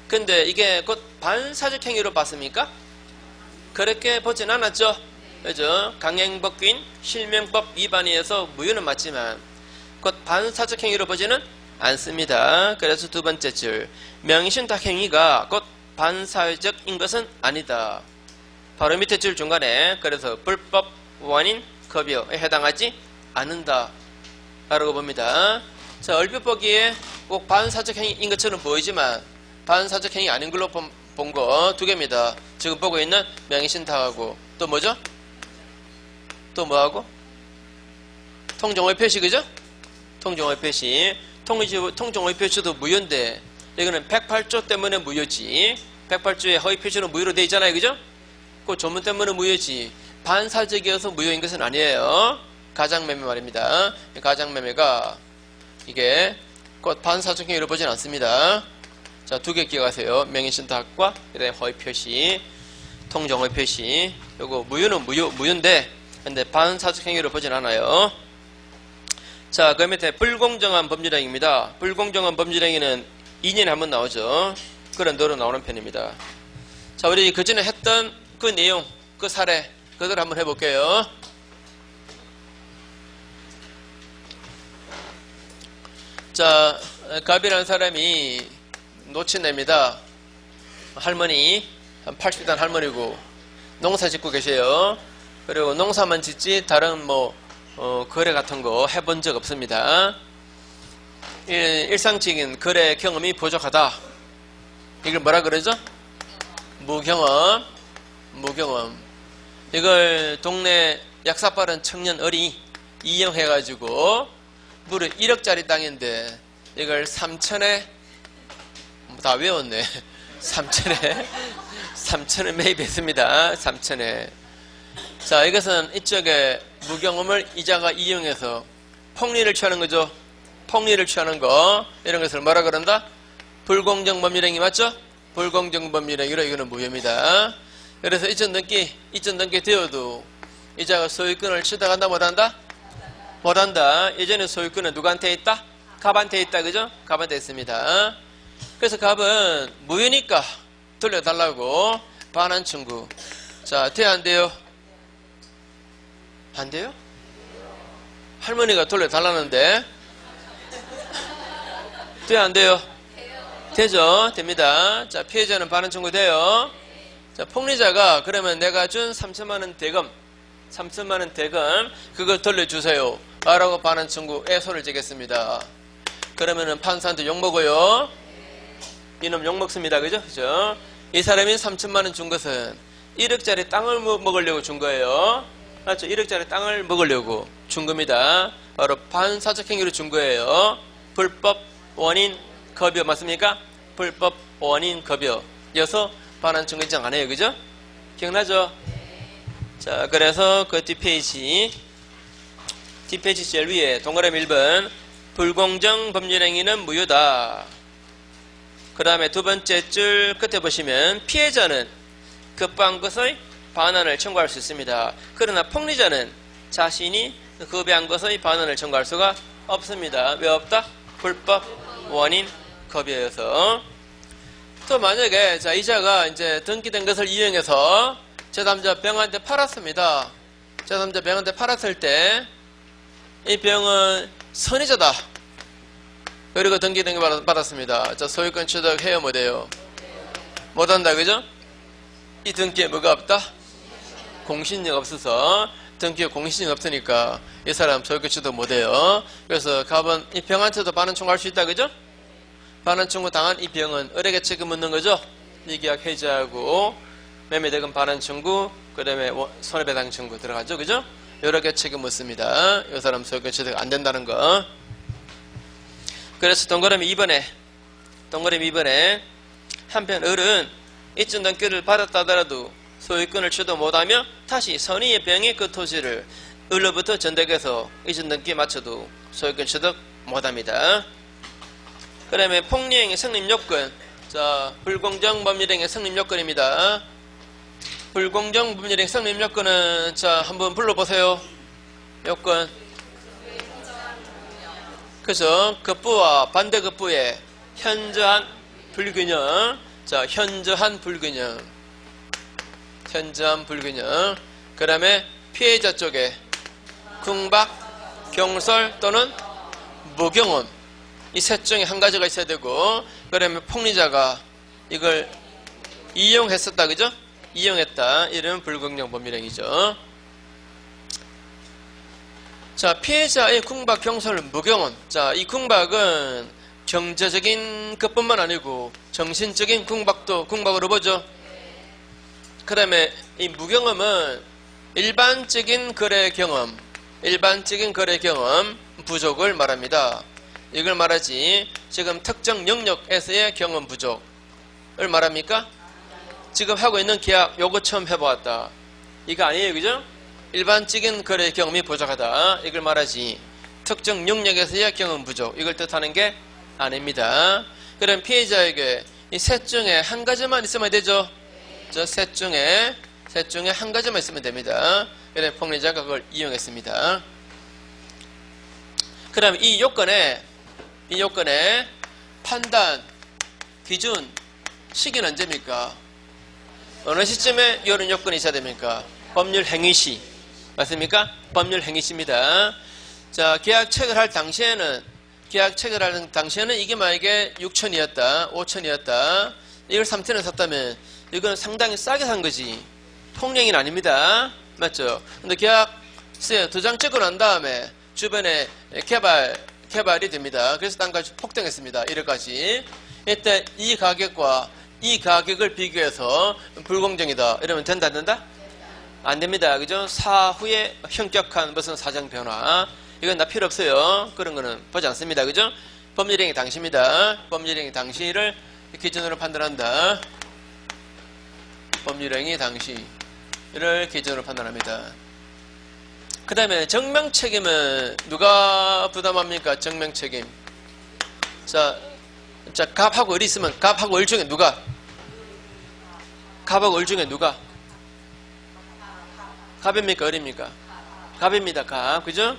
근데 이게 곧 반사적 행위로 봤습니까? 그렇게 보진 않았죠. 그죠? 강행법규인 실명법 위반이어서 무효는 맞지만 곧 반사적 행위로 보지는 않습니다. 그래서 두 번째 줄, 명의신탁 행위가 곧 반사적인 것은 아니다. 바로 밑에 줄 중간에 그래서 불법 원인 급여에 해당하지 않는다 라고 봅니다. 자, 얼핏 보기에 꼭 반사적 행위인 것처럼 보이지만 반사적 행위 아닌 걸로 본 거 두 개입니다. 지금 보고 있는 명의신탁하고 또 뭐죠? 또 뭐하고? 통정오해 표시, 그죠? 통정오해 표시. 통정오해 표시도 무효인데 이거는 108조 때문에 무효지. 108조의 허위 표시는 무효로 되어 있잖아요, 그죠? 그 조문 때문에 무효지. 반사적이어서 무효인 것은 아니에요. 가장매매 말입니다. 가장매매가 이게 곧 반사적 행위로 보진 않습니다. 자, 두 개 기억하세요. 명의신탁과 그다음에 허위 표시, 통정오해 표시. 요거 무효는 무효인데 근데 반사적 행위로 보진 않아요. 자, 그 밑에 불공정한 법률행위입니다. 불공정한 법률행위는 2년에 한 번 나오죠. 그런 도로 나오는 편입니다. 자, 우리 그 전에 했던 그 내용, 그 사례 그대로 한번 해볼게요. 자, 갑이라는 사람이 노친냅니다. 할머니, 한 80대 할머니고 농사 짓고 계세요. 그리고 농사만 짓지 다른 거래 같은 거 해본 적 없습니다. 일상적인 거래 경험이 부족하다. 이걸 뭐라 그러죠? 무경험. 이걸 동네 약사빠른 청년 어린이 이용해가지고 무려 1억짜리 땅인데 이걸 3천에 다 외웠네. 3천에 매입했습니다. 3천에. 자, 이것은 이쪽에 무경험을 이자가 이용해서 폭리를 취하는 거죠. 폭리를 취하는 거. 이런 것을 뭐라 그런다? 불공정 법률행위 맞죠? 불공정 법률행위로 이거는 무효입니다. 그래서 이전 등기 되어도 이자가 소유권을 취득한다 못한다? 못한다. 예전에 소유권은 누구한테 있다? 갑한테 있다. 그죠? 갑한테 있습니다. 그래서 갑은 무효니까 돌려달라고 반환 청구. 자, 돼요 안 돼요? 안 돼요? 할머니가 돌려달라는데 돼요 안 돼요? 되죠? 됩니다. 자, 피해자는 반환 청구 돼요. 자, 폭리자가 그러면 내가 준 3천만원 대금 3천만원 대금 그걸 돌려주세요 라고 반환 청구에 손을 쥐겠습니다. 그러면은 판사한테 욕먹어요. 이놈 욕먹습니다. 그죠? 그죠? 이 사람이 3천만원 준 것은 1억짜리 땅을 먹으려고 준 거예요. 맞죠? 1억짜리 땅을 먹으려고 준 겁니다. 바로 반사적 행위로 준 거예요. 불법 원인 급여 맞습니까? 불법 원인 급여 여서 반환 청구 인정 안 해요. 그죠? 기억나죠? 자, 그래서 그 뒷페이지 제일 위에 동그라미 1번 불공정 법률행위는 무효다. 그 다음에 두 번째 줄 끝에 보시면 피해자는 급부한 것의 반환을 청구할 수 있습니다. 그러나 폭리자는 자신이 급여한 것의 반환을 청구할 수가 없습니다. 왜 없다? 불법 원인 급여여서. 또 만약에 자, 이자가 이제 등기된 것을 이용해서 제3자 병한테 팔았습니다. 제3자 병한테 팔았을 때 이 병은 선의자다. 그리고 등기 받았습니다. 자, 소유권 취득해요 못해요? 못한다. 그죠? 이 등기에 뭐가 없다? 공신력 없어서 등기에 공신력 없으니까 이 사람 소유권 취득 못해요. 그래서 갑은 이 병한테도 반환 청구할 수 있다. 그죠? 반환 청구 당한 이 병은 을에게 책임 묻는 거죠. 이 계약 해지하고 매매대금 반환 청구 그 다음에 손해배상 청구 들어가죠. 그죠? 여러 개 책임 묻습니다. 이 사람 소유권 취득 안 된다는 거. 그래서 동그라미 2번에 한편 을은 이전 등기를 받았다 하더라도 소유권을 취득 못하며 다시 선의의 병이 그 토지를 을로부터 전댁에서 이전 등기에 맞춰도 소유권 취득 못합니다. 그 다음에 폭리행위 성립 요건. 자, 불공정 법률행위 성립 요건입니다. 불공정 법률행위 성립 요건은, 자, 한번 불러보세요. 요건. 그래서 급부와 반대급부의 현저한 불균형. 자, 현저한 불균형. 현저한 불균형. 그 다음에 피해자 쪽에 궁박, 경솔 또는 무경험. 이 셋 중에 한 가지가 있어야 되고, 그 다음에 폭리자가 이걸 이용했었다. 그죠? 이용했다. 이런 불공정 법률행위죠. 자, 피해자의 궁박, 경솔, 무경험. 자, 이 궁박은 경제적인 것뿐만 아니고 정신적인 궁박도 궁박으로 보죠. 그 다음에 이 무경험은 일반적인 거래 경험 부족을 말합니다. 이걸 말하지, 지금 특정 영역에서의 경험 부족을 말합니까? 지금 하고 있는 계약 요거 처음 해보았다. 이거 아니에요. 그죠? 일반적인 거래 경험이 부족하다. 이걸 말하지, 특정 영역에서의 경험 부족, 이걸 뜻하는 게 아닙니다. 그럼 피해자에게 이 셋 중에 한 가지만 있으면 되죠? 저 셋 중에 한 가지만 있으면 됩니다. 그래서 폭리자가 그걸 이용했습니다. 그 다음에 이 요건에 판단, 기준, 시기는 언제입니까? 어느 시점에 이런 요건이 있어야 됩니까? 법률 행위시. 맞습니까? 법률 행위시입니다. 자, 계약 체결할 당시에는 이게 만약에 6천이었다, 5천이었다, 이걸 3천에 샀다면 이건 상당히 싸게 산 거지. 폭행은 아닙니다. 맞죠? 근데 계약서에 2장 찍고 난 다음에 주변에 개발이 됩니다. 그래서 땅값이 폭등했습니다. 1억까지. 이때 이 가격과 이 가격을 비교해서 불공정이다. 이러면 된다, 안 된다? 안 됩니다. 그죠? 사후에 현격한 무슨 사정 변화. 이건 나 필요 없어요. 그런 거는 보지 않습니다. 그죠? 법률행위 당시입니다. 법률행위 당시를 기준으로 판단한다. 법률행위 당시를 기준으로 판단합니다. 그 다음에 증명책임은 누가 부담합니까? 증명책임. 자, 갑하고 을이 있으면 갑하고 을 중에 누가? 갑하고 을 중에 누가? 갑입니까? 을입니까? 갑입니다. 갑. 그죠?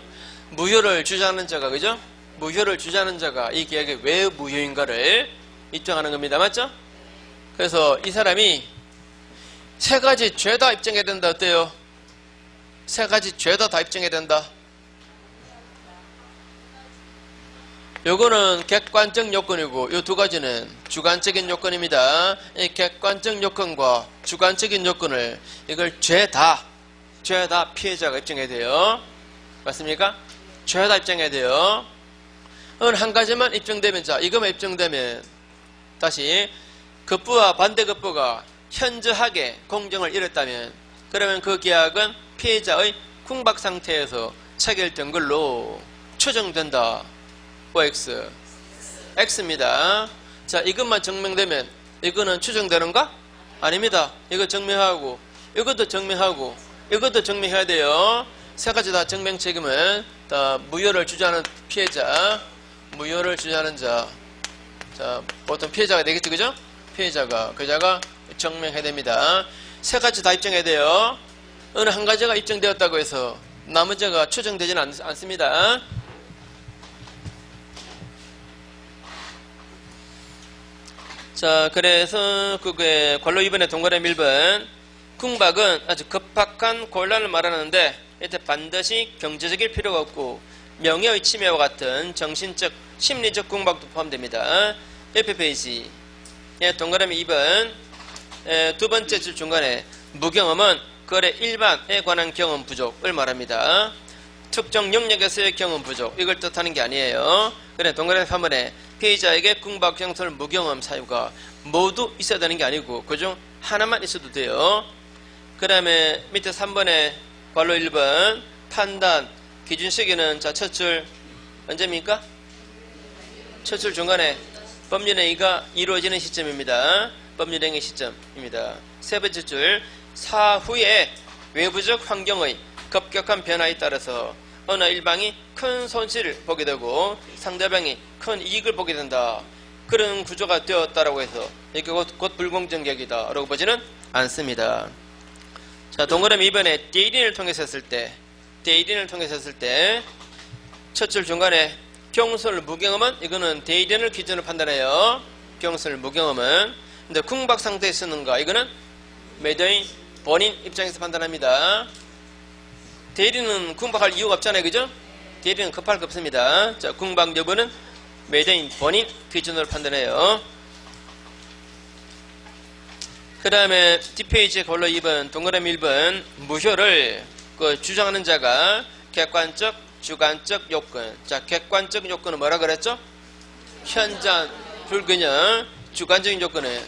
무효를 주장하는 자가, 그죠? 무효를 주장하는 자가 이 계약이 왜 무효인가를 입증하는 겁니다. 맞죠? 그래서 이 사람이 세 가지 죄다 입증해야 된다. 어때요? 세 가지 죄다 다 입증해야 된다. 요거는 객관적 요건이고 요 두 가지는 주관적인 요건입니다. 이 객관적 요건과 주관적인 요건을 이걸 죄다 피해자가 입증해야 돼요. 맞습니까? 죄다 입증해야 돼요. 어느 한 가지만 입증되면, 자, 이거만 입증되면 다시 급부와 반대급부가 현저하게 공정을 잃었다면 그러면 그 계약은 피해자의 궁박 상태에서 체결된 걸로 추정된다. OX. X입니다. 자, 이것만 증명되면 이거는 추정되는가? 아닙니다. 이거 증명하고 이것도 증명하고 이것도 증명해야 돼요. 세 가지 다 증명 책임은 다 무효를 주장하는 피해자, 무효를 주장하는 자. 자, 보통 피해자가 되겠죠, 그죠? 피해자가, 그자가 증명해야 됩니다. 세 가지 다 입증해야 돼요. 어느 한 가지가 입증되었다고 해서 나머지가 추정되지는 않습니다. 자, 그래서 그게 관로 2번의 동그라미 1번. 궁박은 아주 급박한 곤란을 말하는데 이때 반드시 경제적일 필요가 없고 명예의 침해와 같은 정신적, 심리적 궁박도 포함됩니다. 옆에 페이지. 예, 동그라미 2번. 두 번째 줄 중간에 무경험은 거래 일반에 관한 경험 부족을 말합니다. 특정 영역에서의 경험 부족, 이걸 뜻하는 게 아니에요. 그래, 동그라미 3번에 피해자에게 궁박, 경솔, 무경험 사유가 모두 있어야 되는 게 아니고 그중 하나만 있어도 돼요. 그 다음에 밑에 3번에 관로 1번 판단, 기준 시기는 자, 첫 줄 언제입니까? 첫 줄 중간에 법률행위가 이루어지는 시점입니다. 법률행위 시점입니다. 세 번째 줄 사후에 외부적 환경의 급격한 변화에 따라서 어느 일방이 큰 손실을 보게 되고 상대방이 큰 이익을 보게 된다. 그런 구조가 되었다라고 해서 이게 곧 불공정 격이다 라고 보지는 않습니다. 자, 동그라미 2번에 대인을 통해서 했을 때 첫 줄 중간에 경솔 무경험은 이거는 대인을 기준으로 판단해요. 경솔 무경험은. 근데 궁박 상태에 쓰는가 이거는 매도인 본인 입장에서 판단합니다. 대리는 궁박할 이유가 없잖아요. 그죠? 대리는 급할 거 없습니다. 자, 궁박 여부는 매도인 본인 기준으로 판단해요. 그 다음에 뒷페이지에 걸로 2번 동그라미 1번 무효를 주장하는 자가 객관적 주관적 요건. 자, 객관적 요건은 뭐라 그랬죠? 현장 불균형. 주관적인 요건은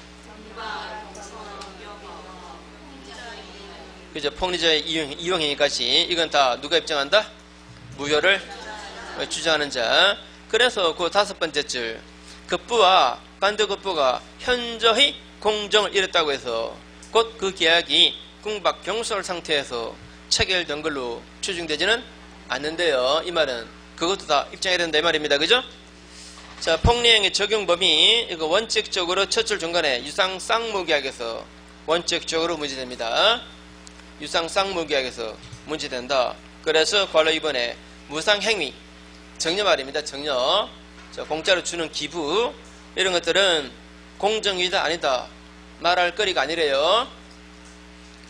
그죠? 폭리자의 이용행위까지 이건 다 누가 입증한다? 무효를 주장하는 자. 그래서 그 5번째 줄 급부와 반대급부가 현저히 공정을 잃었다고 해서 곧 그 계약이 궁박 경솔 상태에서 체결된 걸로 추정되지는 않는데요. 이 말은 그것도 다 입증해야 된다 이 말입니다. 그죠? 자, 폭리행위 적용 범위 이거 원칙적으로 첫 줄 중간에 유상 쌍무계약에서 원칙적으로 문제됩니다. 유상 쌍무계약에서 문제된다. 그래서 괄호 2번에 무상행위 정려 말입니다. 정려. 자, 공짜로 주는 기부 이런 것들은 공정이다 아니다 말할 거리가 아니래요.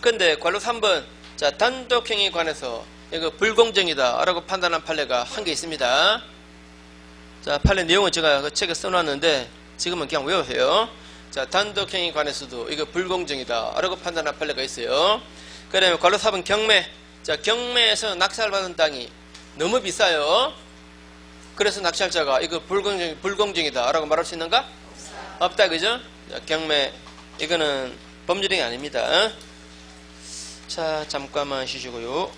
근데 괄호 3번 자, 단독행위에 관해서 이거 불공정이다 라고 판단한 판례가 한 개 있습니다. 자, 판례 내용은 제가 그 책에 써놨는데 지금은 그냥 외우세요. 자, 단독행위에 관해서도 이거 불공정이다 라고 판단한 판례가 있어요. 그 다음에 괄호 4번 경매. 자, 경매에서 낙찰받은 땅이 너무 비싸요. 그래서 낙찰자가 이거 불공정이다 라고 말할 수 있는가? 없다. 그죠? 자, 경매 이거는 법률행위 아닙니다. 자, 잠깐만 쉬시고요.